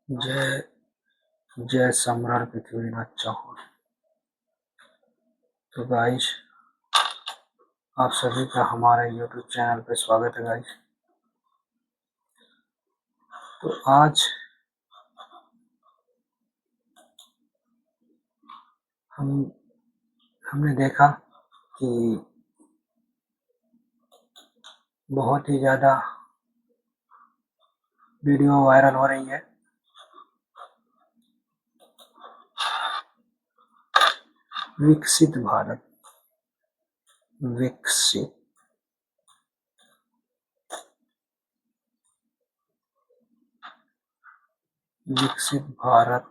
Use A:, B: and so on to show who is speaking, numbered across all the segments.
A: जय जय सम्राट पृथ्वीनाथ चौहान। तो गाइस, आप सभी का हमारे YouTube चैनल पे स्वागत है गाइस। तो आज हमने देखा कि बहुत ही ज़्यादा वीडियो वायरल हो रही है विकसित भारत, विकसित विकसित भारत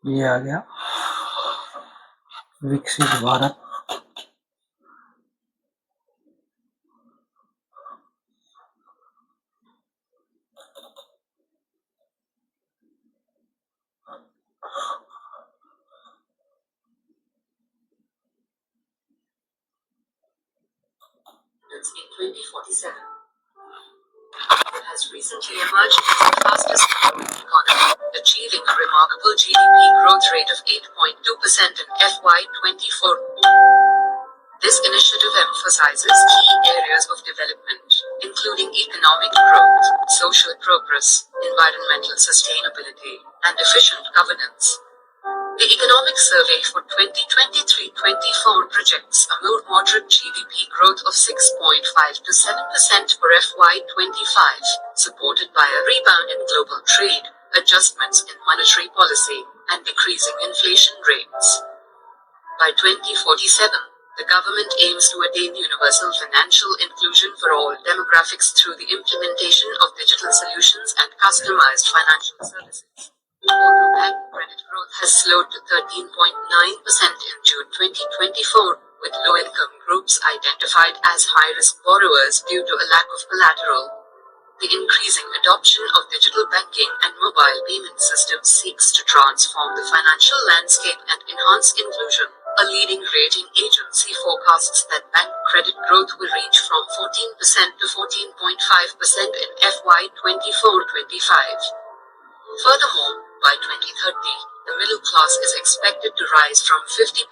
A: ये आ गया विकसित Bharat. In 2047 has recently emerged as the fastest growing economy, achieving a remarkable GDP growth rate of 8.2% in FY24. This initiative emphasizes key areas of development, including economic growth, social progress, environmental sustainability, and efficient governance. The Economic Survey for 2023-24 projects a more moderate GDP growth of 6.5 to 7% for FY25, supported by a rebound in global trade, adjustments in monetary policy, and decreasing inflation rates. By 2047, the government aims to attain universal financial inclusion for all demographics through the implementation of digital solutions and customized financial services. Although bank credit growth has slowed to 13.9% in June 2024, with low-income groups identified as high-risk borrowers due to a lack of collateral. The increasing adoption of digital banking and mobile payment systems seeks to transform the financial landscape and enhance inclusion. A leading rating agency forecasts that bank credit growth will reach from 14% to 14.5% in FY24-25. Furthermore, by 2030, the middle class is expected to rise from 50%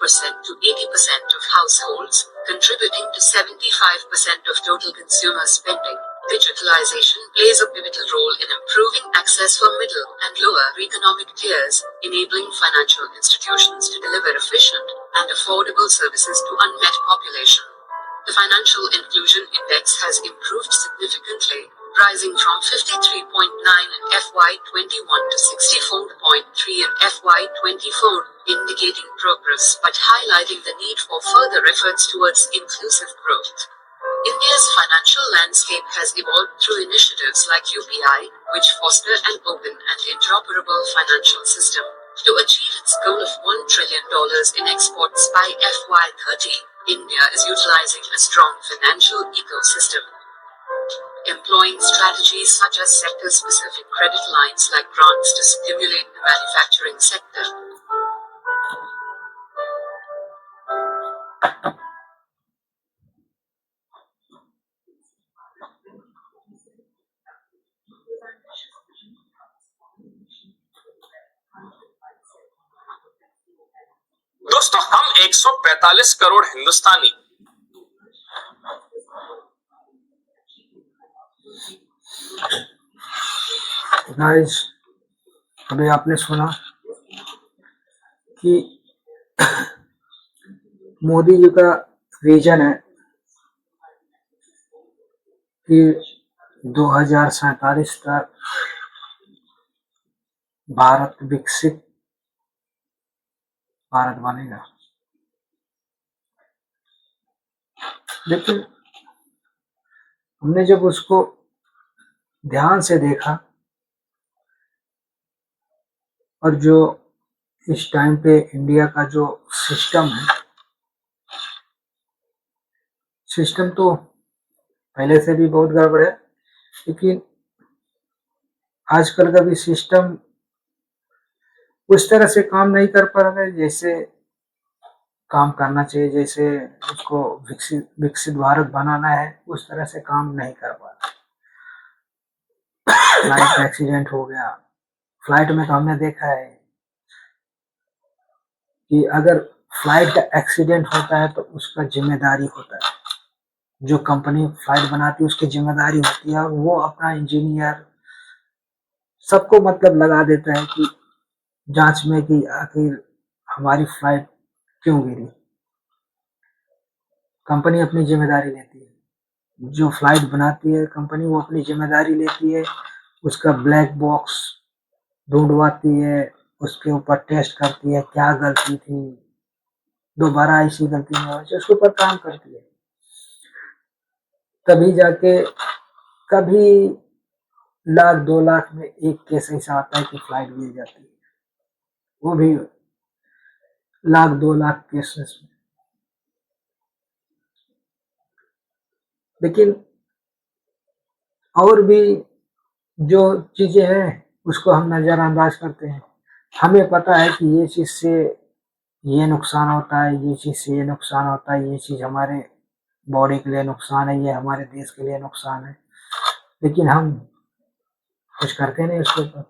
A: to 80% of households, contributing to 75% of total consumer spending. Digitalization plays a pivotal role in improving access for middle and lower economic tiers, enabling financial institutions to deliver efficient and affordable services to unmet population. The Financial Inclusion Index has improved significantly, rising from 53.9 in FY21 to 64.3 in FY24, indicating progress but highlighting the need for further efforts towards inclusive growth. India's financial landscape has evolved through initiatives like UPI, which foster an open and interoperable financial system. To achieve its goal of $1 trillion in exports by FY30, India is utilizing a strong financial ecosystem, employing strategies such as sector-specific credit lines like grants to stimulate the manufacturing sector.
B: दोस्तों, हम 145 करोड़ हिंदुस्तानी
A: guys, अभी आपने सुना कि मोदी जी का vision है कि 2047 तक भारत विकसित भारत बनेगा। लेकिन हमने जब उसको ध्यान से देखा
C: और जो इस टाइम पे इंडिया का जो सिस्टम है, सिस्टम तो पहले से भी बहुत गड़बड़ है, लेकिन आजकल का भी सिस्टम उस तरह से काम नहीं कर पा रहा है जैसे काम करना चाहिए। जैसे उसको विकसित भारत बनाना है, उस तरह से काम नहीं कर पा रहा। फ्लाइट एक्सीडेंट हो गया। फ्लाइट में तो हमने देखा है कि अगर फ्लाइट का एक्सीडेंट होता है तो उसका जिम्मेदारी होता है, जो कंपनी फ्लाइट बनाती है उसकी जिम्मेदारी होती है, और वो अपना इंजीनियर सबको मतलब लगा देता है कि जांच में कि आखिर हमारी फ्लाइट क्यों गिरी। कंपनी अपनी जिम्मेदारी लेती है, जो फ्लाइट बनाती है कंपनी वो अपनी जिम्मेदारी लेती है, उसका ब्लैक बॉक्स ढूंढवाती है, उसके ऊपर टेस्ट करती है क्या गलती थी, दोबारा ऐसी गलती नहीं होनी चाहिए, उसके ऊपर काम करती है। तभी जाके कभी 1 लाख 2 लाख में एक केस ऐसा आता है कि फ्लाइट गिर जाती है, वो भी 1 लाख 2 लाख केसेस में। लेकिन और भी जो चीजें हैं उसको हम नजरअंदाज करते हैं। हमें पता है कि ये चीज से ये नुकसान होता है, ये चीज से ये नुकसान होता है, ये चीज हमारे बॉडी के लिए नुकसान है, ये हमारे देश के लिए नुकसान है, लेकिन हम कुछ करते नहीं उसके ऊपर।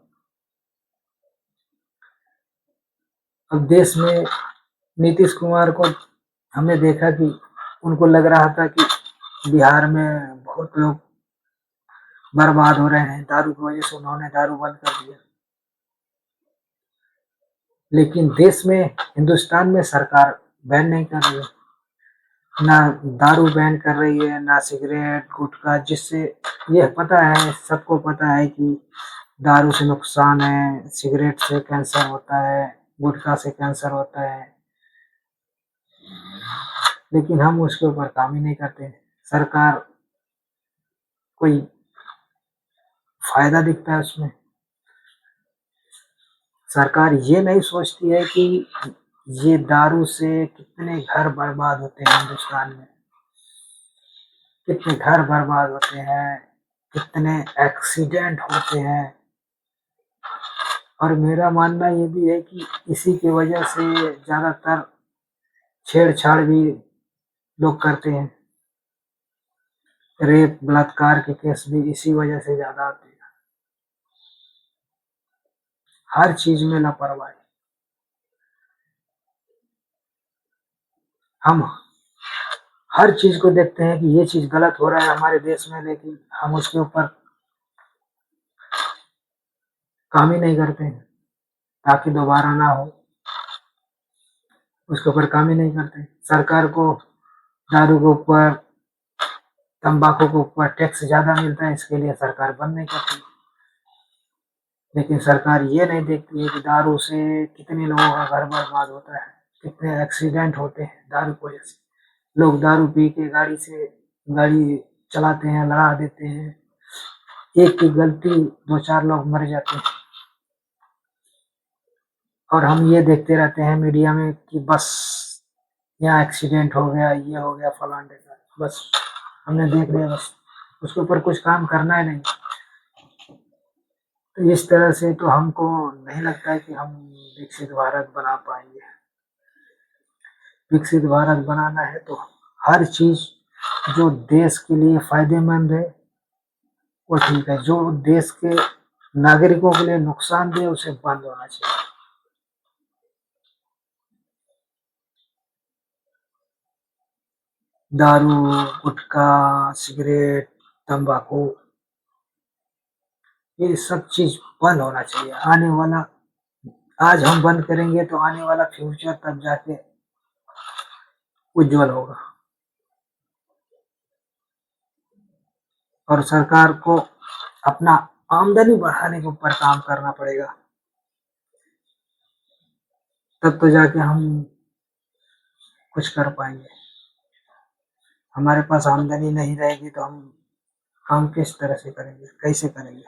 C: अब देश में नीतीश कुमार को हमने देखा कि उनको लग रहा था कि बिहार में बहुत लोग बर्बाद हो रहे हैं, दारू की वजह से उन्होंने दारू बंद कर दिया। लेकिन देश में, हिंदुस्तान में सरकार बैन नहीं कर रही है, ना दारू बैन कर रही है, ना सिगरेट गुटखा, जिससे यह पता है, सबको पता है कि दारू से नुकसान है, सिगरेट से कैंसर होता है, गुटखा से कैंसर होता है, लेकिन हम उसके ऊपर काम ही नहीं करते। सरकार कोई फायदा दिखता है उसमें, सरकार ये नहीं सोचती है कि ये दारू से कितने घर बर्बाद होते हैं हिंदुस्तान में, कितने घर बर्बाद होते हैं, कितने एक्सीडेंट होते हैं। और मेरा मानना ये भी है कि इसी की वजह से ज्यादातर छेड़छाड़ भी लोग करते हैं, रेप बलात्कार के केस भी इसी वजह से ज्यादा आते हैं। हर चीज में लापरवाही। हम हर चीज को देखते हैं कि ये चीज गलत हो रहा है हमारे देश में, लेकिन हम उसके ऊपर काम ही नहीं करते हैं ताकि दोबारा ना हो, उसके ऊपर काम ही नहीं करते। सरकार को दारू के ऊपर, तंबाकू के ऊपर टैक्स ज्यादा मिलता है, इसके लिए सरकार बंद नहीं करती। लेकिन सरकार ये नहीं देखती है कि दारू से कितने लोगों का घर बर्बाद होता है, कितने एक्सीडेंट होते हैं दारू की वजह से। लोग दारू पी के गाड़ी चलाते हैं, लड़ा देते हैं, एक की गलती 2-4 लोग मर जाते हैं, और हम ये देखते रहते हैं मीडिया में कि बस यहाँ एक्सीडेंट हो गया, ये हो गया, फलान का, बस हमने देख लिया, बस उसके ऊपर कुछ काम करना है नहीं। तो इस तरह से तो हमको नहीं लगता है कि हम विकसित भारत बना पाएंगे। विकसित भारत बनाना है तो हर चीज जो देश के लिए फायदेमंद है वो ठीक है, जो देश के नागरिकों के लिए नुकसान दे उसे बंद होना चाहिए। दारू, गुटखा, सिगरेट, तंबाकू, ये सब चीज बंद होना चाहिए। आने वाला, आज हम बंद करेंगे तो आने वाला फ्यूचर तब जाके उज्जवल होगा। और सरकार को अपना आमदनी बढ़ाने के ऊपर काम करना पड़ेगा, तब तो जाके हम कुछ कर पाएंगे। हमारे पास आमदनी नहीं रहेगी तो हम काम किस तरह से करेंगे, कैसे करेंगे।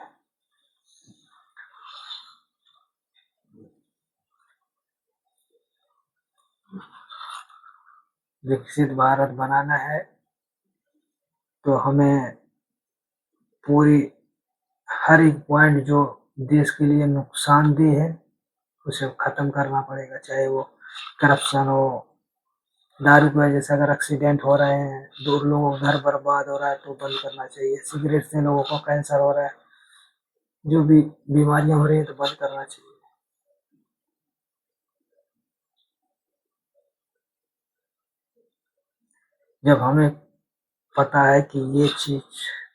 C: विकसित भारत बनाना है तो हमें पूरी हर एक पॉइंट जो देश के लिए नुकसानदेह है उसे खत्म करना पड़ेगा, चाहे वो करप्शन हो, दारू की वजह से अगर एक्सीडेंट हो रहे हैं, 2 लोगों का घर बर्बाद हो रहा है तो बंद करना चाहिए, सिगरेट से लोगों को कैंसर हो रहा है, जो भी बीमारियां हो रही है तो बंद करना चाहिए। जब हमें पता है कि ये चीज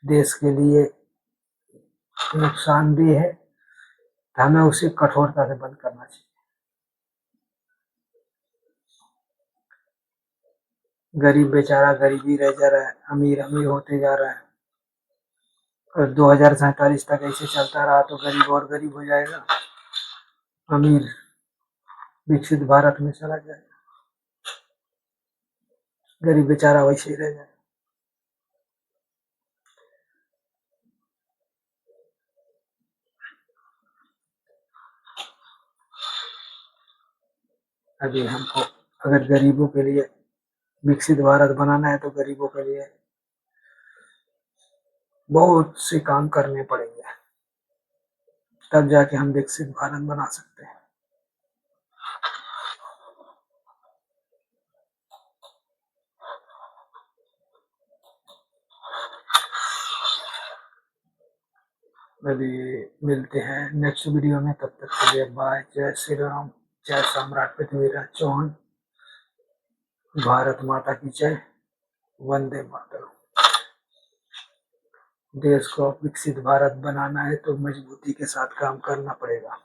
C: देश के लिए नुकसानदेह है तो हमें उसे कठोरता से बंद करना चाहिए। गरीब बेचारा गरीबी रह जा रहा है, अमीर अमीर होते जा रहा है, और 2047 तक ऐसे चलता रहा तो गरीब और गरीब हो जाएगा, अमीर विकसित भारत में चला जाएगा, गरीब बेचारा वैसे ही रह जाएगा। अभी हमको अगर गरीबों के लिए विकसित भारत बनाना है तो गरीबों के लिए बहुत से काम करने पड़ेंगे, तब जाके हम विकसित भारत बना सकते हैं। अभी मिलते हैं नेक्स्ट वीडियो में, तब तक के लिए बाय। जय श्री राम, जय सम्राट पृथ्वीराज चौहान, भारत माता की जय, वंदे मातरम। देश को विकसित भारत बनाना है तो मजबूती के साथ काम करना पड़ेगा।